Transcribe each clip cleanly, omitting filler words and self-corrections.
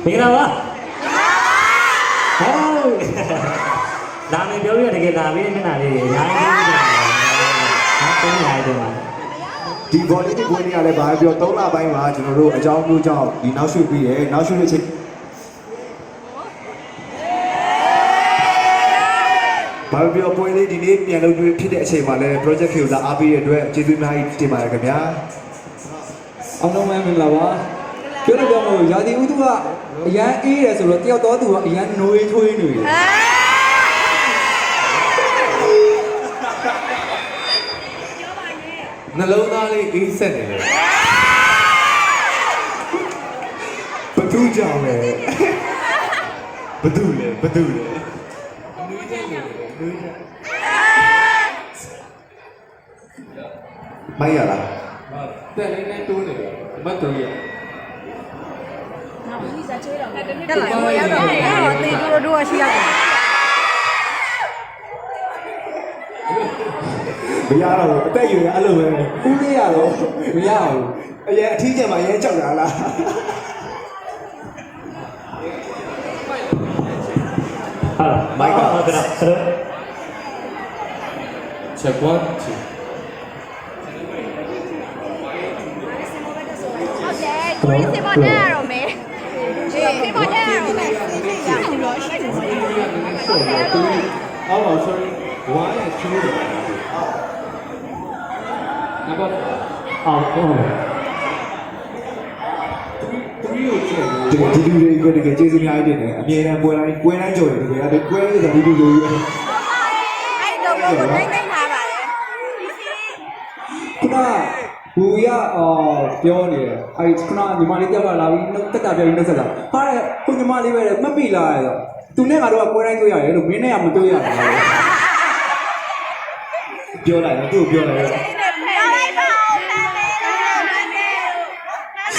မင်္ဂလာပါဟေးဒါနဲ့ပြောရတကယ်လာပြီးမျက်နှာလေးတွေအများကြီးတွေ့တယ်ဒီဘောလေးဒီပွဲနေရလဲဘာပြော3လပိုင်းမှာကျွန်တော်တို့အကြောင်းမျိုးကြောင့်ဒီနောက်ရွှေ့ပြီးရယ်နောက်ရွှေ့တဲ့အချိန်ဘာပြောပွဲလေးဒီနေ့ပြန်လုပ်တွေ့ဖြစ်တဲ့အချိန်မှာလဲ project ကိုလာအားပေးရတဲ့အတွက်ကျေးဇူးအများကြီးတင်ပါတယ်ခင်ဗျာအောင်လုံးမင်္ဂလာပါပြောလို့ပြောလို့ရာသီဥတုကအရန်အေးတယ်ဆိုတော့တယောက်တော့သူကအရန်နှွေးထွေးနေတယ်နှလုံးသားလေးအေးဆက်နေတယ်ဘသူကြောင့်လဲဘသူလဲနွေးတဲ့လူနွေးတဲ့မိုက်ရလားတက်လေးနဲ့တိုးနေတယ်မတ်တော်ရတက်လာတော့ရောက်တော့တေးတို့ရှိရတယ်မရတော့ဘူးအသက်ရွယ်အဲ့လိုပဲဦးလေးရတော့မရဘူးအရင်အထီးကျန်မှာအရင်ကြောက်တာလားဟာမိုက်ကဟုတ်တယ်ဆိုတော့ check 1 2ကိုရီးစင်မနဲ့ရတော့မယ်ဒီစင်မနဲ့ရတော့မယ်ရအောင်လို့ရှိတယ်အော် sorry why is true number အော်ဟုတ်3ကိုချက်ဒီလူတွေကတကယ်ကျေးဇူးများကြီးတင်တယ်အမြဲတမ်းပွဲတိုင်းကြော်တယ်တကယ်အဲ့ပွဲလေးဆိုဒီလူတွေအဲ့တော့ဘယ်လိုနိုင်ထားပါလဲခုနဘူရပြောနေတယ်အဲ့ခုနညီမလေးတယောက်ကလာပြီးတက်တာပြောပြီးနှုတ်ဆက်တာဟာတဲ့ခုညီမလေးပဲမှတ်မိလာရတော့သူနဲ့ငါတို့ကပွဲတိုင်းတွေ့ရတယ်လို့မင်းနဲ့ကမတွေ့ရဘူးပြောလိုက်တော့သူ့ကိုပြောလိုက်တော့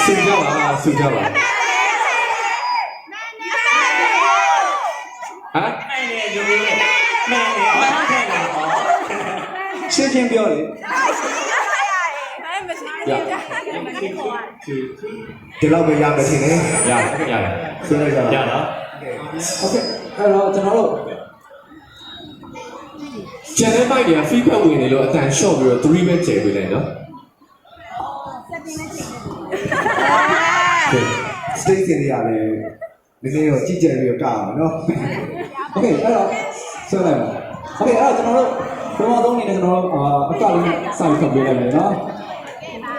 ဆူကြပါဆူကြပါဟမ်နိုင်တယ်လူတွေနိုင်တယ်ဘာထိုင်လာတော့ရှင်းရှင်းပြောလေဒီလောက်ပဲရမယ်ထင်တယ်ရတယ်ဆွေးနွေးကြပါရတော့โอเคအဲ့တော့ကျွန်တော်တို့ channel မိုက်တွေက feedback ဝင်နေလို့အတန် short ပြီးတော့3ပဲကျယ်ပေးလိုက်နော် state တွေရတယ်နည်းနည်းတော့ကြည့်ကြပြီးတော့ကအောင်နော်โอเคအဲ့တော့ဆွဲလိုက်ပါโอเคအဲ့တော့ကျွန်တော်တို့ဘယ်မှာသုံးနေလဲကျွန်တော်တို့အကလေးစပြီးခပ်ပေးလိုက်မယ်နော်